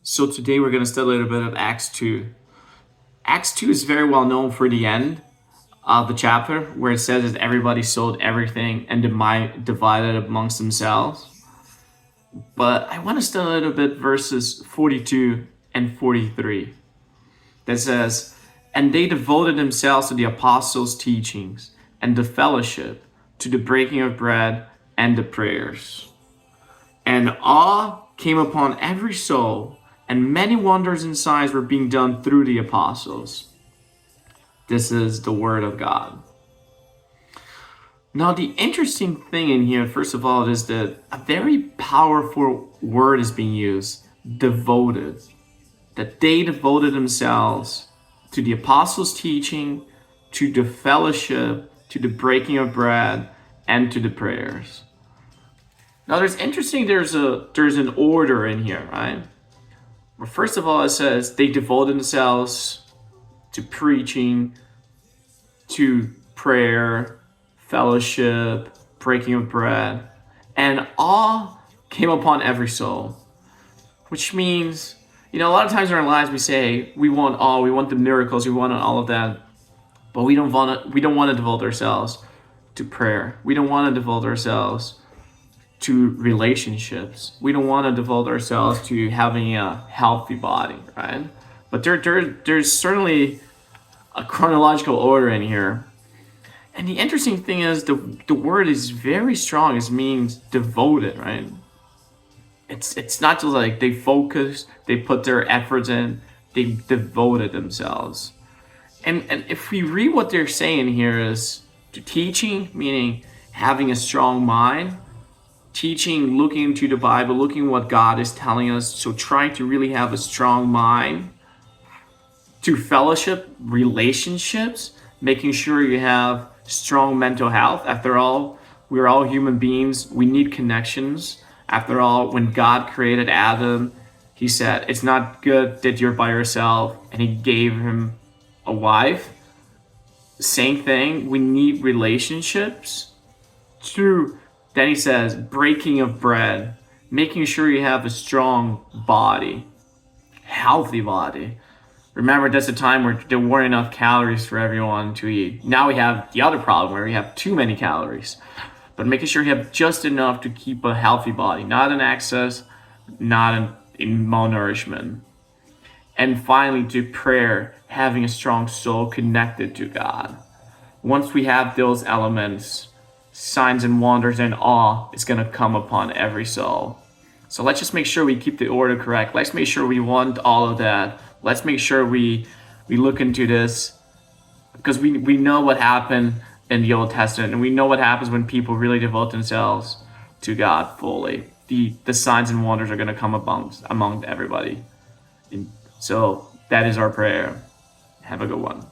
So today we're going to study a little bit of Acts 2. Acts 2 is very well known for the end of the chapter where it says that everybody sold everything and divided amongst themselves. But I want to study a little bit verses 42 and 43 that says, "And they devoted themselves to the apostles' teachings and the fellowship, to the breaking of bread and the prayers. And awe came upon every soul, and many wonders and signs were being done through the apostles." This is the word of God. Now, the interesting thing in here, first of all, is that a very powerful word is being used, devoted. That they devoted themselves to the apostles' teaching, to the fellowship, to the breaking of bread, and to the prayers. Now, there's an order in here, right? Well, first of all, it says they devoted themselves to preaching, to prayer, fellowship, breaking of bread, and awe came upon every soul. Which means, a lot of times in our lives we say we want awe, we want the miracles, we want all of that, but we don't want to devote ourselves to prayer. We don't want to devote ourselves to relationships. We don't want to devote ourselves to having a healthy body, right? But there's certainly a chronological order in here. And the interesting thing is the word is very strong. It means devoted, right? It's not just like they focused, they put their efforts in, they devoted themselves. And if we read what they're saying here is to teaching, meaning having a strong mind, teaching, looking into the Bible, looking what God is telling us, so trying to really have a strong mind, to fellowship, relationships, making sure you have strong mental health. After all, we're all human beings. We need connections. After all, when God created Adam, he said, it's not good that you're by yourself, and he gave him a wife. Same thing, we need relationships. Then he says, breaking of bread, making sure you have a strong body, healthy body. Remember, that's a time where there weren't enough calories for everyone to eat. Now we have the other problem where we have too many calories. But making sure you have just enough to keep a healthy body, not in excess, not in malnourishment. And finally, to prayer, having a strong soul connected to God. Once we have those elements, signs and wonders and awe is going to come upon every soul. So let's just make sure we keep the order correct. Let's make sure we want all of that. Let's make sure we look into this, because we know what happened in the Old Testament, and we know what happens when people really devote themselves to God fully. The signs and wonders are going to come among everybody. And so that is our prayer. Have a good one.